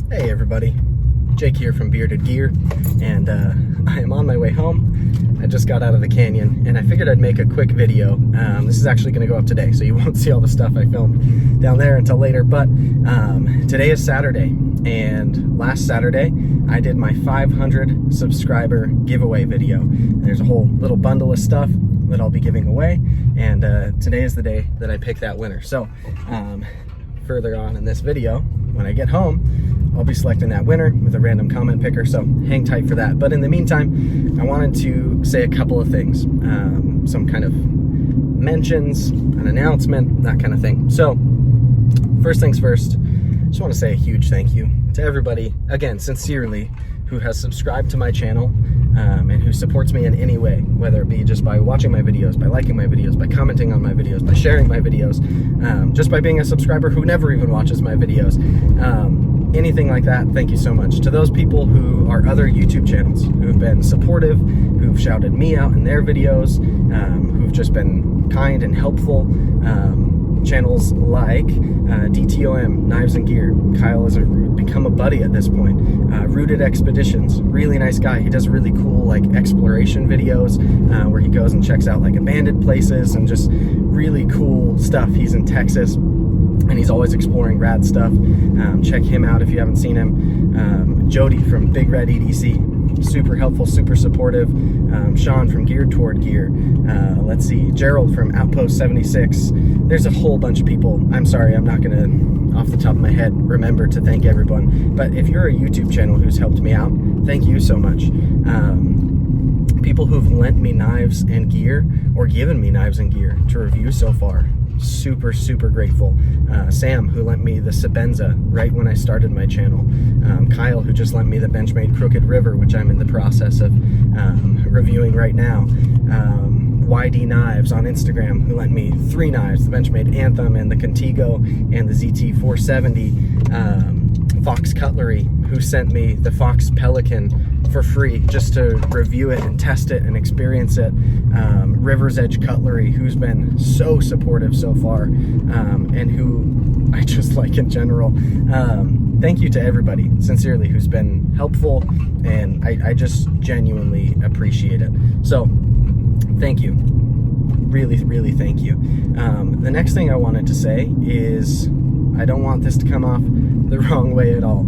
Hey everybody, Jake here from Bearded Gear, and I am on my way home. I just got out of the canyon, and I figured I'd make a quick video. This is actually going to go up today, so you won't see all the stuff I filmed down there until later, but today is Saturday, and last Saturday I did my 500 subscriber giveaway video. There's a whole little bundle of stuff that I'll be giving away, and today is the day that I pick that winner. So further on in this video, when I get home, I'll be selecting that winner with a random comment picker, so hang tight for that. But in the meantime, I wanted to say a couple of things, some kind of mentions, an announcement, that kind of thing. So first things first, I just want to say a huge thank you to everybody, again, sincerely, who has subscribed to my channel and who supports me in any way, whether it be just by watching my videos, by liking my videos, by commenting on my videos, by sharing my videos, just by being a subscriber who never even watches my videos. Anything like that, thank you so much. To those people who are other YouTube channels, who've been supportive, who've shouted me out in their videos, who've just been kind and helpful, channels like DTOM, Knives and Gear. Kyle has become a buddy at this point. Rooted Expeditions, really nice guy. He does really cool like exploration videos where he goes and checks out like abandoned places and just really cool stuff. He's in Texas, and he's always exploring rad stuff. Check him out if you haven't seen him. Jody from Big Red EDC, super helpful, super supportive. Sean from Geared Toward Gear. Let's see, Gerald from Outpost 76. There's a whole bunch of people. I'm sorry, I'm not gonna, off the top of my head, remember to thank everyone. But if you're a YouTube channel who's helped me out, thank you so much. People who've lent me knives and gear, or given me knives and gear to review so far, super grateful. Sam, who lent me the Sebenza right when I started my channel. Kyle, who just lent me the Benchmade Crooked River, which I'm in the process of reviewing right now. YD Knives on Instagram, who lent me 3 knives, the Benchmade Anthem and the Contigo and the ZT 470. Fox Cutlery, who sent me the Fox Pelican for free just to review it and test it and experience it. River's Edge Cutlery, who's been so supportive so far, and who I just like in general. Thank you to everybody, sincerely, who's been helpful, and I just genuinely appreciate it. So thank you, really thank you. The next thing I wanted to say is I don't want this to come off the wrong way at all.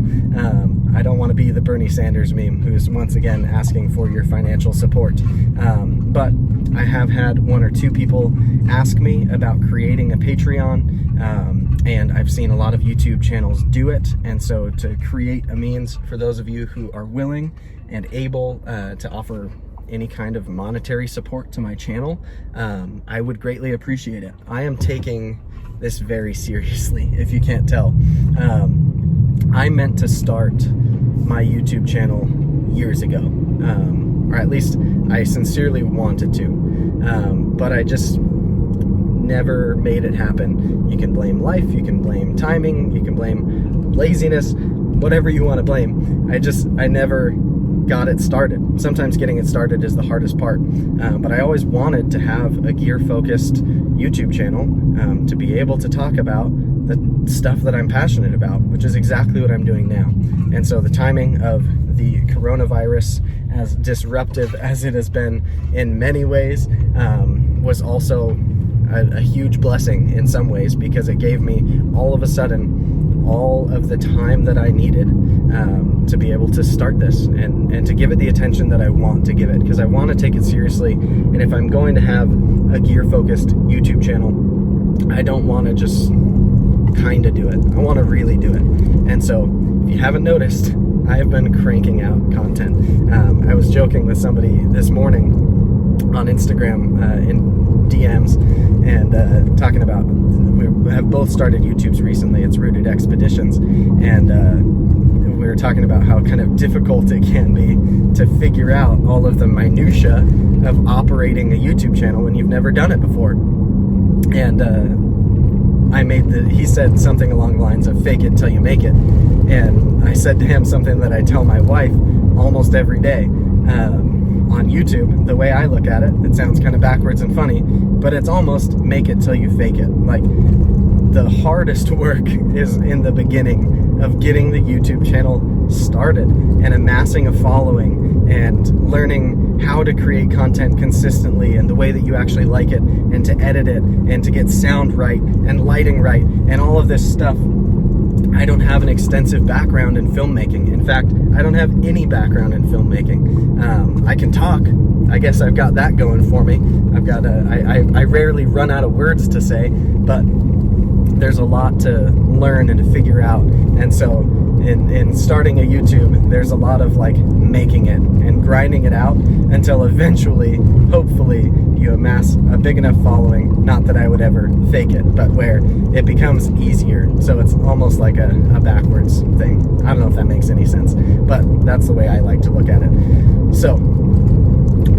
I don't want to be the Bernie Sanders meme who's once again asking for your financial support. But I have had 1 or 2 people ask me about creating a Patreon, and I've seen a lot of YouTube channels do it. And so to create a means for those of you who are willing and able to offer any kind of monetary support to my channel, I would greatly appreciate it. I am taking this very seriously, if you can't tell. I meant to start my YouTube channel years ago, or at least I sincerely wanted to, but I just never made it happen. You can blame life, you can blame timing, you can blame laziness, whatever you want to blame. I never got it started. Sometimes getting it started is the hardest part, but I always wanted to have a gear-focused YouTube channel to be able to talk about the stuff that I'm passionate about, which is exactly what I'm doing now. And so the timing of the coronavirus, as disruptive as it has been in many ways, was also a huge blessing in some ways, because it gave me all of a sudden all of the time that I needed to be able to start this and to give it the attention that I want to give it, because I want to take it seriously. And if I'm going to have a gear-focused YouTube channel, I don't want to just kind of do it. I want to really do it. And so if you haven't noticed, I have been cranking out content. I was joking with somebody this morning on Instagram in DMs and talking about, we have both started YouTubes recently. It's Rooted Expeditions, and we were talking about how kind of difficult it can be to figure out all of the minutia of operating a YouTube channel when you've never done it before. And he said something along the lines of fake it till you make it. And I said to him something that I tell my wife almost every day. On YouTube, the way I look at it, it sounds kind of backwards and funny, but it's almost make it till you fake it. Like, the hardest work is in the beginning of getting the YouTube channel started and amassing a following and learning how to create content consistently and the way that you actually like it, and to edit it, and to get sound right and lighting right and all of this stuff. I don't have an extensive background in filmmaking. In fact, I don't have any background in filmmaking. I can talk. I guess I've got that going for me. I rarely run out of words to say, but there's a lot to learn and to figure out. And so in starting a YouTube, there's a lot of like making it and grinding it out until eventually, hopefully, you amass a big enough following, not that I would ever fake it, but where it becomes easier. So it's almost like a backwards thing. I don't know if that makes any sense, but that's the way I like to look at it. So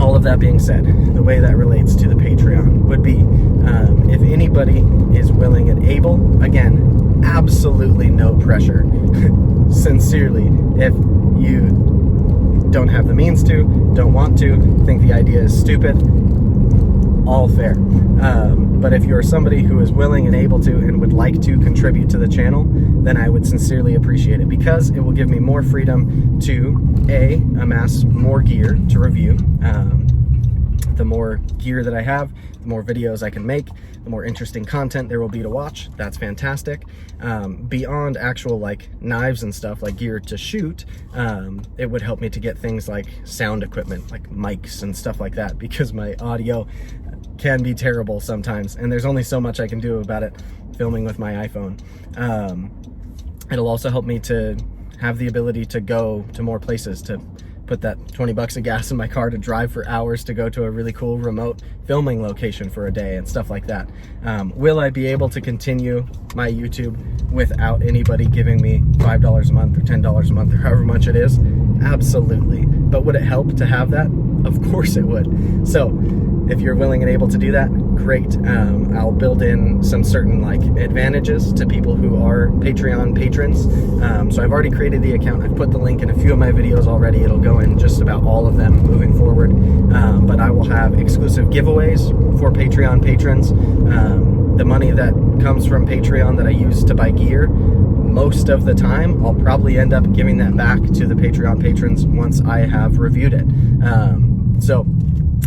all of that being said, the way that relates to the Patreon would be, if anybody is willing and able, again, absolutely no pressure. Sincerely, if you don't have the means to, don't want to, think the idea is stupid, all fair. But if you're somebody who is willing and able to and would like to contribute to the channel, then I would sincerely appreciate it, because it will give me more freedom to amass more gear to review. The more gear that I have, the more videos I can make, the more interesting content there will be to watch. That's fantastic. Beyond actual like knives and stuff, like gear to shoot, it would help me to get things like sound equipment, like mics and stuff like that, because my audio can be terrible sometimes, and there's only so much I can do about it filming with my iPhone. It'll also help me to have the ability to go to more places, to put that 20 bucks of gas in my car to drive for hours to go to a really cool remote filming location for a day and stuff like that. Will I be able to continue my YouTube without anybody giving me $5 a month or $10 a month or however much it is? Absolutely. But would it help to have that? Of course it would. So if you're willing and able to do that, great. I'll build in some certain like advantages to people who are Patreon patrons. So I've already created the account. I've put the link in a few of my videos already. It'll go in just about all of them moving forward. But I will have exclusive giveaways for Patreon patrons. The money that comes from Patreon that I use to buy gear, most of the time, I'll probably end up giving that back to the Patreon patrons once I have reviewed it. So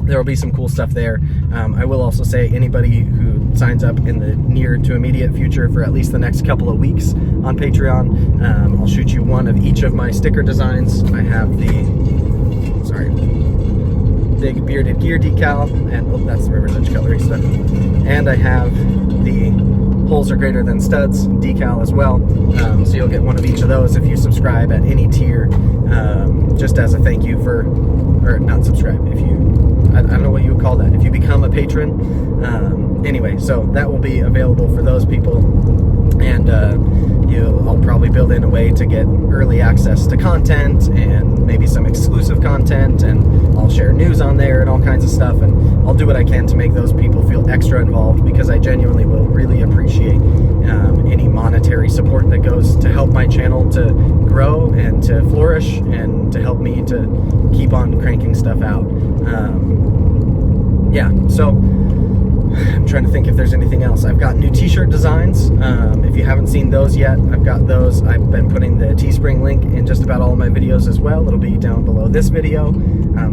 there will be some cool stuff there. I will also say, anybody who signs up in the near to immediate future for at least the next couple of weeks on Patreon, I'll shoot you one of each of my sticker designs. I have the, big bearded gear decal, and that's the River's Edge Cutlery stuff. And I have the holes are greater than studs decal as well. So you'll get one of each of those if you subscribe at any tier, just as a thank you for, or not subscribe, if you, I don't know what you would call that, if you become a patron. Anyway, so that will be available for those people, and I'll probably build in a way to get early access to content and maybe some exclusive content, and I'll share news on there and all kinds of stuff, and I'll do what I can to make those people feel extra involved, because I genuinely will really appreciate any monetary support that goes to help my channel to grow and to flourish and to help me to keep on cranking stuff out. Yeah, so I'm trying to think if there's anything else. I've got new t-shirt designs. If you haven't seen those yet, I've got those. I've been putting the Teespring link in just about all of my videos as well. It'll be down below this video.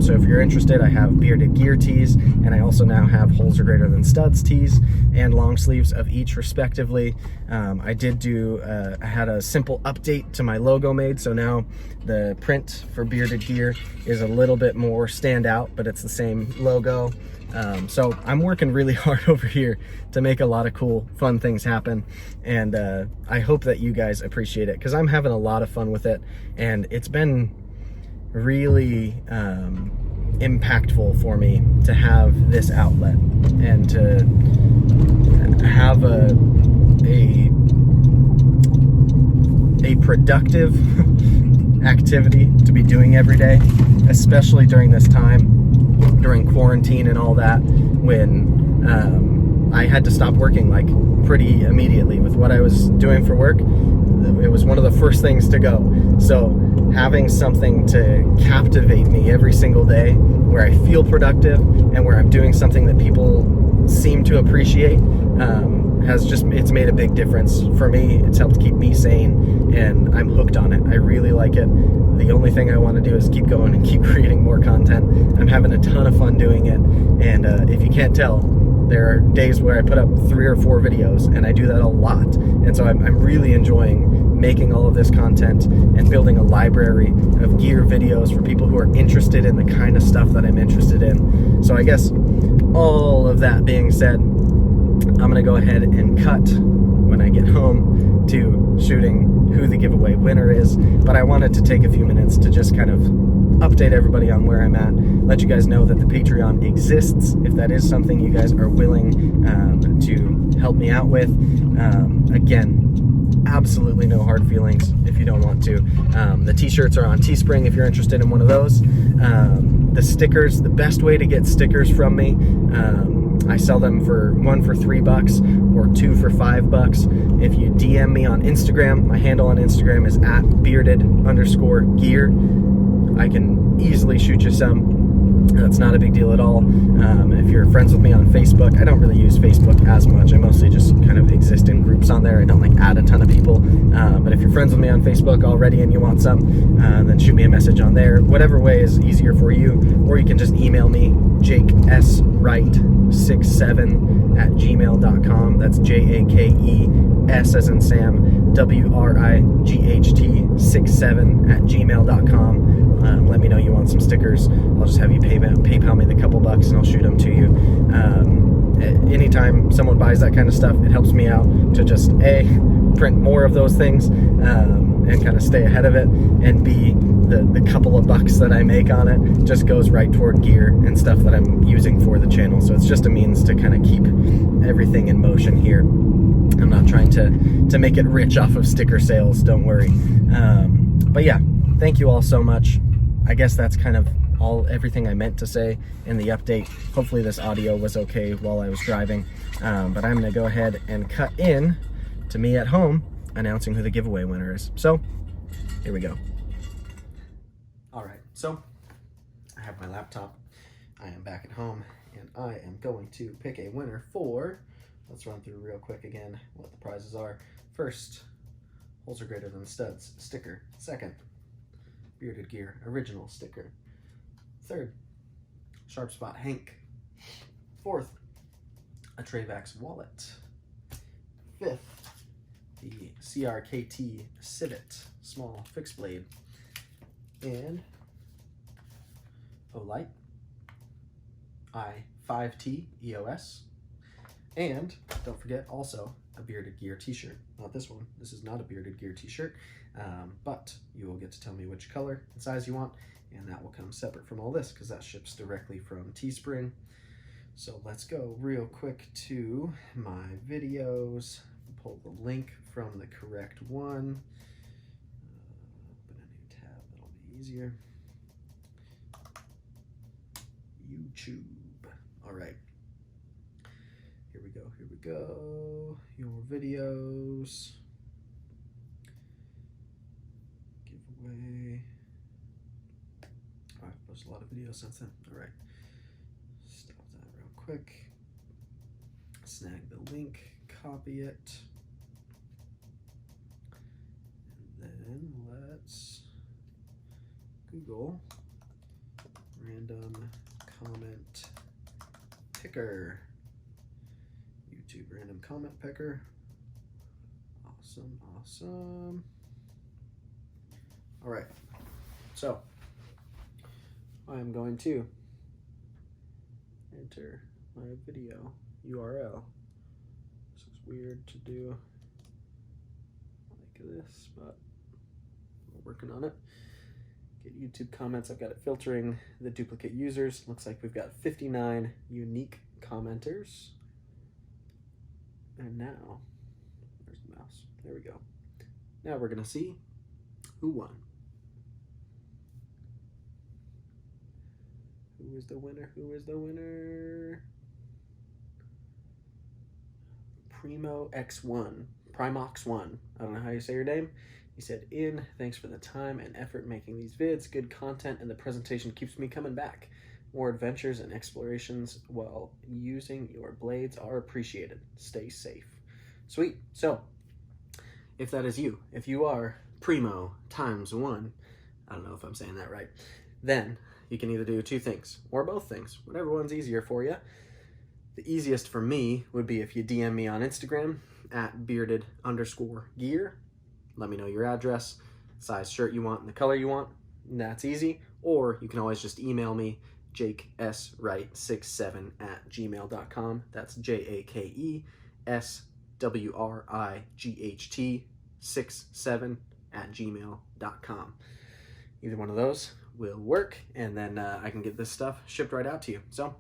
So if you're interested, I have bearded gear tees, and I also now have holes are greater than studs tees and long sleeves of each respectively. I did do, I had a simple update to my logo made, so now the print for bearded gear is a little bit more standout, but it's the same logo. So I'm working really hard over here to make a lot of cool, fun things happen, and I hope that you guys appreciate it, because I'm having a lot of fun with it, and it's been really impactful for me to have this outlet and to have a productive activity to be doing every day, especially during this time, during quarantine and all that, when I had to stop working like pretty immediately with what I was doing for work. It was one of the first things to go. So having something to captivate me every single day, where I feel productive and where I'm doing something that people seem to appreciate, it's made a big difference for me. It's helped keep me sane, and I'm hooked on it. I really like it. The only thing I want to do is keep going and keep creating more content. I'm having a ton of fun doing it, and if you can't tell, there are days where I put up 3 or 4 videos, and I do that a lot. And so I'm really enjoying making all of this content and building a library of gear videos for people who are interested in the kind of stuff that I'm interested in. So I guess all of that being said, I'm gonna go ahead and cut when I get home to shooting who the giveaway winner is. But I wanted to take a few minutes to just kind of update everybody on where I'm at, let you guys know that the Patreon exists if that is something you guys are willing to help me out with. Again, absolutely no hard feelings if you don't want to. The t-shirts are on Teespring if you're interested in one of those. The stickers, the best way to get stickers from me, I sell them for 1 for $3 or 2 for $5. If you DM me on Instagram, my handle on Instagram is @bearded_gear. I can easily shoot you some. That's not a big deal at all. If you're friends with me on Facebook, I don't really use Facebook as much. I mostly just kind of exist in groups on there. I don't like add a ton of people. But if you're friends with me on Facebook already and you want some, then shoot me a message on there. Whatever way is easier for you. Or you can just email me, jakeswright67@gmail.com. That's JAKES as in Sam, WRIGHT67@gmail.com. Let me know you want some stickers. I'll just have you PayPal me the couple bucks and I'll shoot them to you. Anytime someone buys that kind of stuff, it helps me out to just A, print more of those things and kind of stay ahead of it, and B, the couple of bucks that I make on it just goes right toward gear and stuff that I'm using for the channel. So it's just a means to kind of keep everything in motion here. I'm not trying to make it rich off of sticker sales, don't worry. But yeah, thank you all so much. I guess that's kind of everything I meant to say in the update. Hopefully this audio was okay while I was driving. But I'm gonna go ahead and cut in to me at home announcing who the giveaway winner is. So here we go. All right, so I have my laptop. I am back at home and I am going to pick a winner for, let's run through real quick again what the prizes are. First, holes are greater than studs sticker. Second, Bearded Gear original sticker. Third, Sharp Spot Hank. Fourth, a Travax wallet. Fifth, the CRKT Civet small fixed blade. And Olight i5T EOS. And don't forget also a Bearded Gear t-shirt. Not this one. This is not a Bearded Gear t-shirt, but you will get to tell me which color and size you want, and that will come separate from all this because that ships directly from Teespring. So let's go real quick to my videos, pull the link from the correct one, open a new tab, that'll be easier. YouTube. All right. Here we go, here we go. Your videos. Giveaway. Oh, I've posted a lot of videos since then. All right. Stop that real quick. Snag the link, copy it. And then let's Google random comment picker. YouTube random comment picker. Awesome, awesome. All right, so I'm going to enter my video URL. This is weird to do like this, but we're working on it. Get YouTube comments. I've got it filtering the duplicate users. Looks like we've got 59 unique commenters. And now, where's the mouse? There we go. Now we're gonna see who won. Who is the winner? Who is the winner? Primox1. Primox1. I don't know how you say your name. He said, thanks for the time and effort making these vids. Good content and the presentation keeps me coming back. More adventures and explorations while using your blades are appreciated. Stay safe. Sweet. So if that is you, if you are Primo times 1, I don't know if I'm saying that right, then you can either do 2 things or both things, whatever one's easier for you. The easiest for me would be if you DM me on Instagram at bearded_gear. Let me know your address, size shirt you want, and the color you want. And that's easy. Or you can always just email me, jakeswright67@gmail.com. That's JAKESWRIGHT67@gmail.com. Either one of those will work, and then I can get this stuff shipped right out to you. So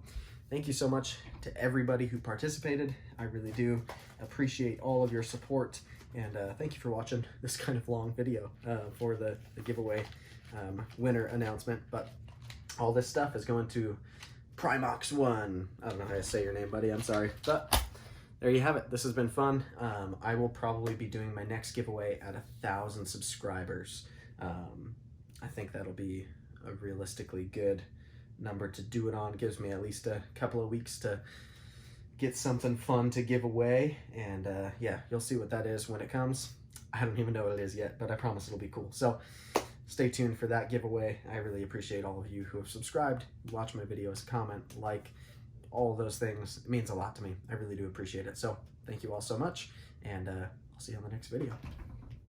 thank you so much to everybody who participated. I really do appreciate all of your support, and thank you for watching this kind of long video for the giveaway winner announcement. But all this stuff is going to Primox1. I don't know how to say your name, buddy. I'm sorry. But there you have it. This has been fun. I will probably be doing my next giveaway at 1,000 subscribers. I think that'll be a realistically good number to do it on. Gives me at least a couple of weeks to get something fun to give away, and yeah, you'll see what that is when it comes. I don't even know what it is yet, but I promise it'll be cool. So stay tuned for that giveaway. I really appreciate all of you who have subscribed, watch my videos, comment, like, all of those things. It means a lot to me. I really do appreciate it. So thank you all so much, and I'll see you on the next video.